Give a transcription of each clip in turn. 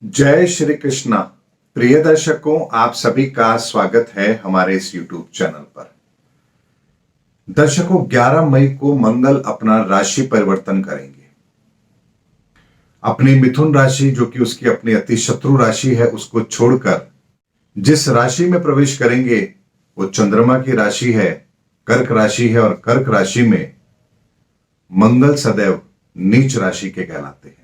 जय श्री कृष्णा। प्रिय दर्शकों, आप सभी का स्वागत है हमारे इस YouTube चैनल पर। दर्शकों, 11 मई को मंगल अपना राशि परिवर्तन करेंगे। अपनी मिथुन राशि, जो कि उसकी अपनी अति शत्रु राशि है, उसको छोड़कर जिस राशि में प्रवेश करेंगे वो चंद्रमा की राशि है, कर्क राशि है। और कर्क राशि में मंगल सदैव नीच राशि के कहलाते हैं।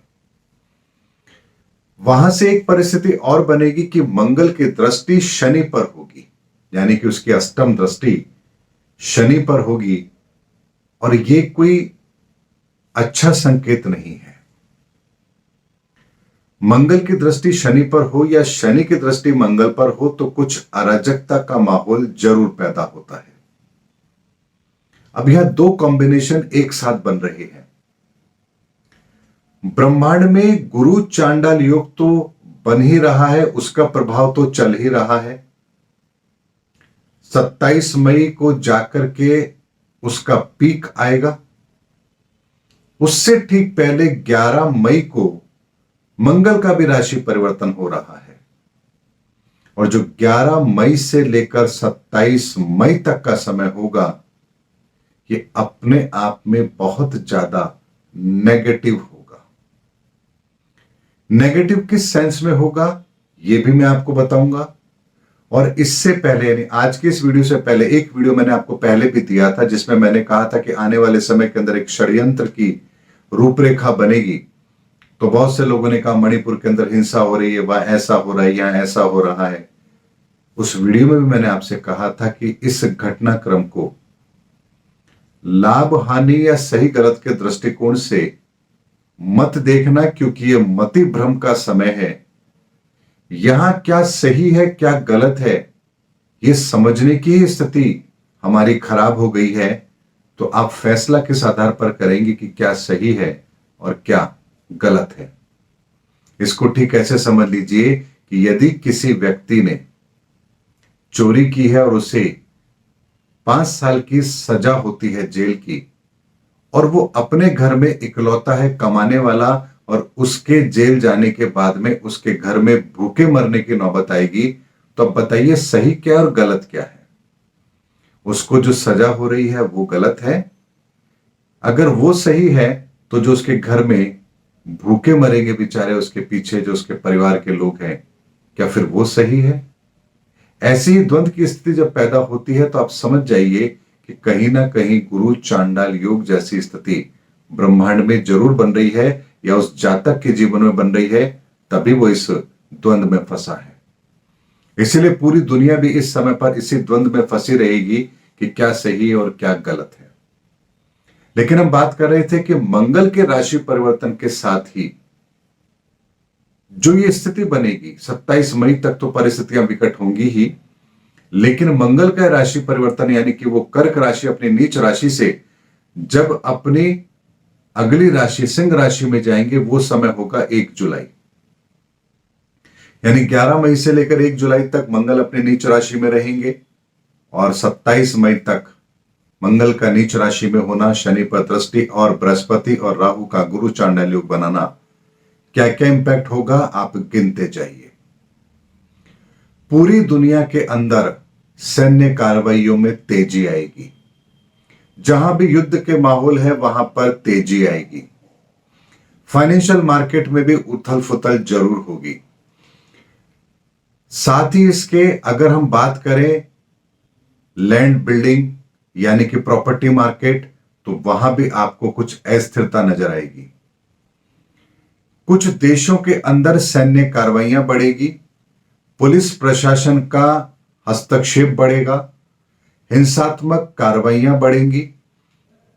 वहां से एक परिस्थिति और बनेगी कि मंगल की दृष्टि शनि पर होगी, यानी कि उसकी अष्टम दृष्टि शनि पर होगी। और ये कोई अच्छा संकेत नहीं है। मंगल की दृष्टि शनि पर हो या शनि की दृष्टि मंगल पर हो तो कुछ अराजकता का माहौल जरूर पैदा होता है। अब यह दो कॉम्बिनेशन एक साथ बन रहे हैं। ब्रह्मांड में गुरु चांडाल योग तो बन ही रहा है, उसका प्रभाव तो चल ही रहा है। 27 मई को जाकर के उसका पीक आएगा। उससे ठीक पहले 11 मई को मंगल का भी राशि परिवर्तन हो रहा है। और जो 11 मई से लेकर 27 मई तक का समय होगा, ये अपने आप में बहुत ज्यादा नेगेटिव होगा। नेगेटिव किस सेंस में होगा ये भी मैं आपको बताऊंगा। और इससे पहले, यानी आज की इस वीडियो से पहले, एक वीडियो मैंने आपको पहले भी दिया था जिसमें मैंने कहा था कि आने वाले समय के अंदर एक षड्यंत्र की रूपरेखा बनेगी। तो बहुत से लोगों ने कहा मणिपुर के अंदर हिंसा हो रही है, वहां ऐसा हो रहा है, यहां ऐसा हो रहा है। उस वीडियो में भी मैंने आपसे कहा था कि इस घटनाक्रम को लाभ हानि या सही गलत के दृष्टिकोण से मत देखना, क्योंकि यह मति भ्रम का समय है। यहां क्या सही है क्या गलत है यह समझने की स्थिति हमारी खराब हो गई है। तो आप फैसला किस आधार पर करेंगे कि क्या सही है और क्या गलत है। इसको ठीक ऐसे समझ लीजिए कि यदि किसी व्यक्ति ने चोरी की है और उसे 5 साल की सजा होती है जेल की, और वो अपने घर में इकलौता है कमाने वाला, और उसके जेल जाने के बाद में उसके घर में भूखे मरने की नौबत आएगी, तो अब बताइए सही क्या और गलत क्या है। उसको जो सजा हो रही है वो गलत है। अगर वो सही है तो जो उसके घर में भूखे मरेंगे बेचारे, उसके पीछे जो उसके परिवार के लोग हैं, क्या फिर वो सही है? ऐसी द्वंद की स्थिति जब पैदा होती है तो आप समझ जाइए कि कहीं ना कहीं गुरु चांडाल योग जैसी स्थिति ब्रह्मांड में जरूर बन रही है, या उस जातक के जीवन में बन रही है, तभी वो इस द्वंद में फंसा है। इसीलिए पूरी दुनिया भी इस समय पर इसी द्वंद में फंसी रहेगी कि क्या सही और क्या गलत है। लेकिन हम बात कर रहे थे कि मंगल के राशि परिवर्तन के साथ ही जो ये स्थिति बनेगी, 27 मई तक तो परिस्थितियां विकट होंगी ही, लेकिन मंगल का राशि परिवर्तन यानी कि वो कर्क राशि अपनी नीच राशि से जब अपनी अगली राशि सिंह राशि में जाएंगे, वो समय होगा 1 जुलाई। यानी 11 मई से लेकर 1 जुलाई तक मंगल अपनी नीच राशि में रहेंगे, और 27 मई तक मंगल का नीच राशि में होना, शनि पर दृष्टि और बृहस्पति और राहु का गुरु चांडाल योग बनाना, क्या क्या इंपैक्ट होगा आप गिनते जाइए। पूरी दुनिया के अंदर सैन्य कार्रवाइयों में तेजी आएगी। जहां भी युद्ध के माहौल है वहां पर तेजी आएगी। फाइनेंशियल मार्केट में भी उथल फुथल जरूर होगी। साथ ही इसके अगर हम बात करें लैंड बिल्डिंग यानी कि प्रॉपर्टी मार्केट, तो वहां भी आपको कुछ अस्थिरता नजर आएगी। कुछ देशों के अंदर सैन्य कार्रवाइयां बढ़ेगी, पुलिस प्रशासन का हस्तक्षेप बढ़ेगा, हिंसात्मक कार्रवाइयां बढ़ेंगी,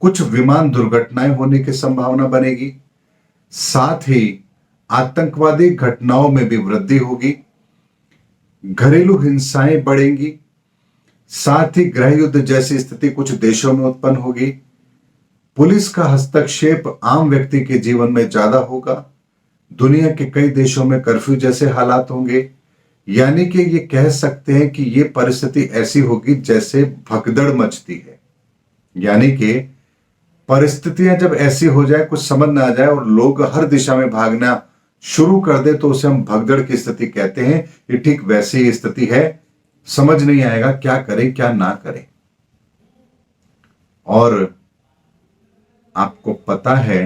कुछ विमान दुर्घटनाएं होने की संभावना बनेगी। साथ ही आतंकवादी घटनाओं में भी वृद्धि होगी, घरेलू हिंसाएं बढ़ेंगी, साथ ही गृह युद्ध जैसी स्थिति कुछ देशों में उत्पन्न होगी। पुलिस का हस्तक्षेप आम व्यक्ति के जीवन में ज्यादा होगा। दुनिया के कई देशों में कर्फ्यू जैसे हालात होंगे। यानी कि ये कह सकते हैं कि ये परिस्थिति ऐसी होगी जैसे भगदड़ मचती है। यानी कि परिस्थितियां जब ऐसी हो जाए, कुछ समझ ना आ जाए और लोग हर दिशा में भागना शुरू कर दे तो उसे हम भगदड़ की स्थिति कहते हैं। ये ठीक वैसी ही स्थिति है, समझ नहीं आएगा क्या करें क्या ना करें। और आपको पता है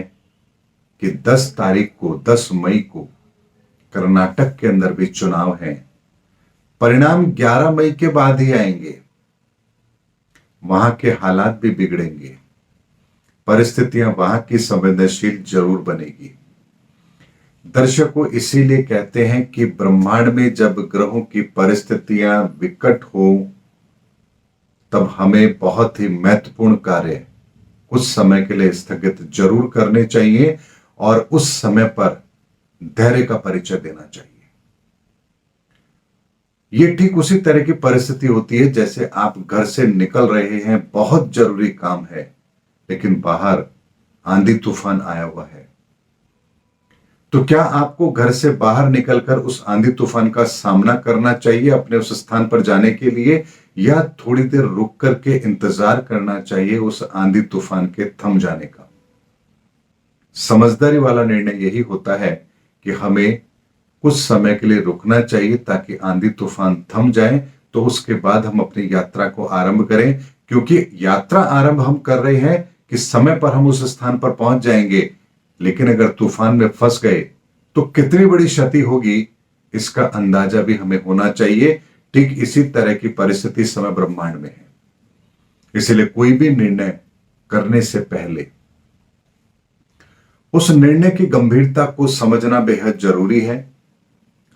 कि 10 तारीख को, 10 मई को कर्नाटक के अंदर भी चुनाव है। परिणाम 11 मई के बाद ही आएंगे। वहां के हालात भी बिगड़ेंगे, परिस्थितियां वहां की संवेदनशील जरूर बनेगी। दर्शकों, इसीलिए कहते हैं कि ब्रह्मांड में जब ग्रहों की परिस्थितियां विकट हो तब हमें बहुत ही महत्वपूर्ण कार्य कुछ समय के लिए स्थगित जरूर करने चाहिए और उस समय पर धैर्य का परिचय देना चाहिए। यह ठीक उसी तरह की परिस्थिति होती है जैसे आप घर से निकल रहे हैं, बहुत जरूरी काम है, लेकिन बाहर आंधी तूफान आया हुआ है। तो क्या आपको घर से बाहर निकलकर उस आंधी तूफान का सामना करना चाहिए अपने उस स्थान पर जाने के लिए, या थोड़ी देर रुक करके इंतजार करना चाहिए उस आंधी तूफान के थम जाने का? समझदारी वाला निर्णय यही होता है कि हमें कुछ समय के लिए रुकना चाहिए ताकि आंधी तूफान थम जाए, तो उसके बाद हम अपनी यात्रा को आरंभ करें। क्योंकि यात्रा आरंभ हम कर रहे हैं कि समय पर हम उस स्थान पर पहुंच जाएंगे, लेकिन अगर तूफान में फंस गए तो कितनी बड़ी क्षति होगी इसका अंदाजा भी हमें होना चाहिए। ठीक इसी तरह की परिस्थिति समय ब्रह्मांड में है। इसलिए कोई भी निर्णय करने से पहले उस निर्णय की गंभीरता को समझना बेहद जरूरी है।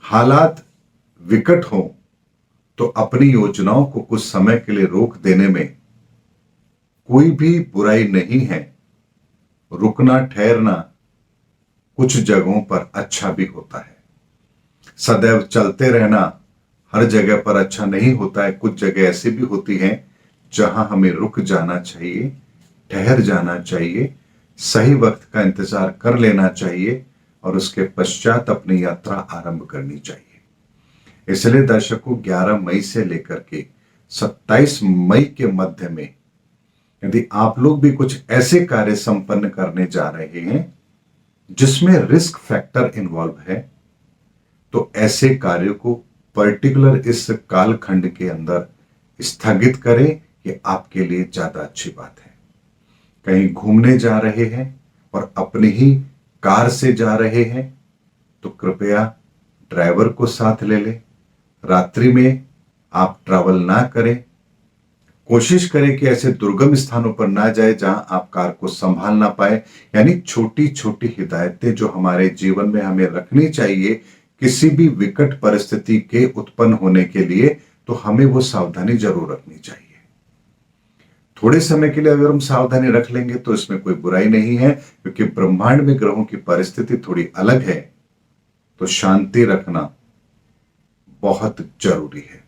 हालात विकट हो तो अपनी योजनाओं को कुछ समय के लिए रोक देने में कोई भी बुराई नहीं है। रुकना, ठहरना कुछ जगहों पर अच्छा भी होता है। सदैव चलते रहना हर जगह पर अच्छा नहीं होता है। कुछ जगह ऐसी भी होती हैं जहां हमें रुक जाना चाहिए, ठहर जाना चाहिए, सही वक्त का इंतजार कर लेना चाहिए और उसके पश्चात अपनी यात्रा आरंभ करनी चाहिए। इसलिए दर्शकों, 11 मई से लेकर के 27 मई के मध्य में यदि आप लोग भी कुछ ऐसे कार्य संपन्न करने जा रहे हैं जिसमें रिस्क फैक्टर इन्वॉल्व है, तो ऐसे कार्यों को पर्टिकुलर इस कालखंड के अंदर स्थगित करें। ये आपके लिए ज्यादा अच्छी बात है। कहीं घूमने जा रहे हैं और अपनी ही कार से जा रहे हैं तो कृपया ड्राइवर को साथ ले लें। रात्रि में आप ट्रैवल ना करें। कोशिश करें कि ऐसे दुर्गम स्थानों पर ना जाए जहां आप कार को संभाल ना पाए। यानी छोटी छोटी हिदायतें जो हमारे जीवन में हमें रखनी चाहिए किसी भी विकट परिस्थिति के उत्पन्न होने के लिए, तो हमें वो सावधानी जरूर रखनी चाहिए। थोड़े समय के लिए अगर हम सावधानी रख लेंगे तो इसमें कोई बुराई नहीं है, क्योंकि ब्रह्मांड में ग्रहों की परिस्थिति थोड़ी अलग है। तो शांति रखना बहुत जरूरी है।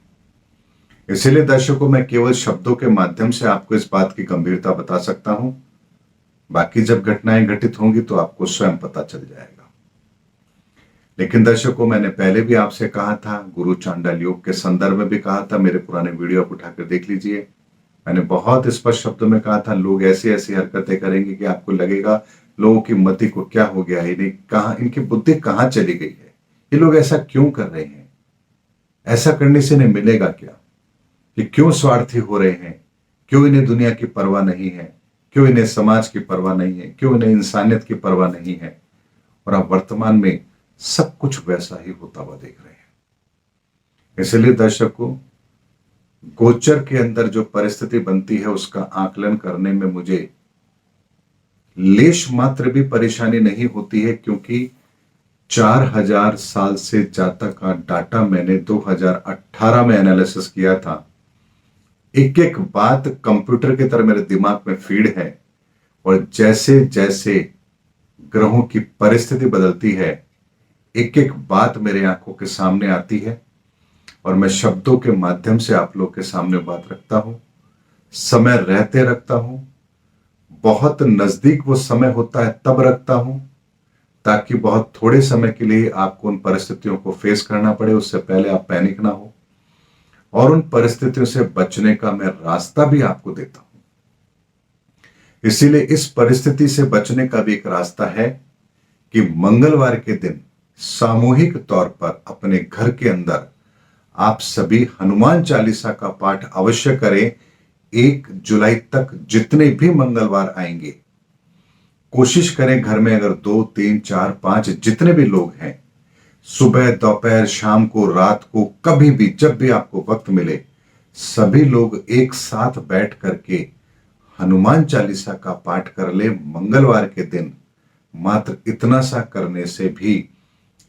इसलिए दर्शकों, मैं केवल शब्दों के माध्यम से आपको इस बात की गंभीरता बता सकता हूं। बाकी जब घटनाएं घटित होंगी तो आपको स्वयं पता चल जाएगा। लेकिन दर्शकों, मैंने पहले भी आपसे कहा था, गुरु चांडाल योग के संदर्भ में भी कहा था, मेरे पुराने वीडियो आप उठाकर देख लीजिए। मैंने बहुत स्पष्ट शब्दों में कहा था, लोग ऐसी ऐसी हरकतें करेंगे कि आपको लगेगा लोगों की मति को क्या हो गया है, इन्हें कहां, इनकी बुद्धि कहां चली गई है, ये लोग ऐसा क्यों कर रहे हैं, ऐसा करने से इन्हें मिलेगा क्या, कि क्यों स्वार्थी हो रहे हैं, क्यों इन्हें दुनिया की परवाह नहीं है, क्यों इन्हें समाज की परवाह नहीं है, क्यों इन्हें इंसानियत की परवाह नहीं है। और आप वर्तमान में सब कुछ वैसा ही होता हुआ देख रहे हैं। इसलिए दर्शकों, गोचर के अंदर जो परिस्थिति बनती है उसका आकलन करने में मुझे लेश मात्र भी परेशानी नहीं होती है, क्योंकि 4000 साल से जातक का डाटा मैंने 2018 में एनालिसिस किया था। एक एक बात कंप्यूटर की तरह मेरे दिमाग में फीड है, और जैसे जैसे ग्रहों की परिस्थिति बदलती है एक एक बात मेरे आंखों के सामने आती है और मैं शब्दों के माध्यम से आप लोग के सामने बात रखता हूं, समय रहते रखता हूं, बहुत नजदीक वो समय होता है तब रखता हूं, ताकि बहुत थोड़े समय के लिए आपको उन परिस्थितियों को फेस करना पड़े, उससे पहले आप पैनिक ना हो, और उन परिस्थितियों से बचने का मैं रास्ता भी आपको देता हूं। इसीलिए इस परिस्थिति से बचने का भी एक रास्ता है कि मंगलवार के दिन सामूहिक तौर पर अपने घर के अंदर आप सभी हनुमान चालीसा का पाठ अवश्य करें। 1 जुलाई तक जितने भी मंगलवार आएंगे, कोशिश करें घर में अगर 2, 3, 4, 5 जितने भी लोग हैं, सुबह, दोपहर, शाम को, रात को, कभी भी जब भी आपको वक्त मिले, सभी लोग एक साथ बैठ करके हनुमान चालीसा का पाठ कर ले मंगलवार के दिन। मात्र इतना सा करने से भी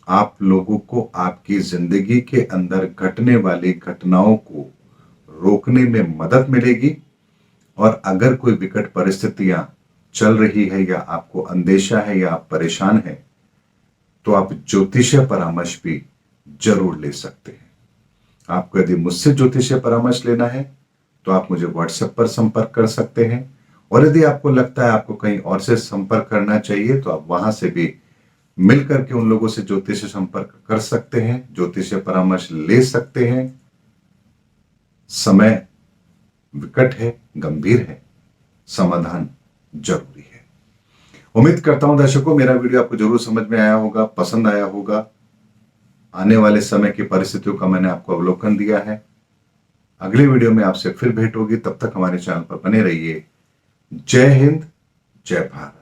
आप लोगों को आपकी जिंदगी के अंदर घटने वाली घटनाओं को रोकने में मदद मिलेगी। और अगर कोई विकट परिस्थितियां चल रही है या आपको अंदेशा है या आप परेशान हैं, तो आप ज्योतिषीय परामर्श भी जरूर ले सकते हैं। आपको यदि मुझसे ज्योतिषीय परामर्श लेना है तो आप मुझे व्हाट्सएप पर संपर्क कर सकते हैं, और यदि आपको लगता है आपको कहीं और से संपर्क करना चाहिए तो आप वहां से भी मिलकर के उन लोगों से ज्योतिषीय संपर्क कर सकते हैं, ज्योतिषीय परामर्श ले सकते हैं। समय विकट है, गंभीर है, समाधान जरूरी है। उम्मीद करता हूं दर्शकों मेरा वीडियो आपको जरूर समझ में आया होगा, पसंद आया होगा। आने वाले समय की परिस्थितियों का मैंने आपको अवलोकन दिया है। अगले वीडियो में आपसे फिर भेंट होगी, तब तक हमारे चैनल पर बने रहिए। जय हिंद, जय भारत।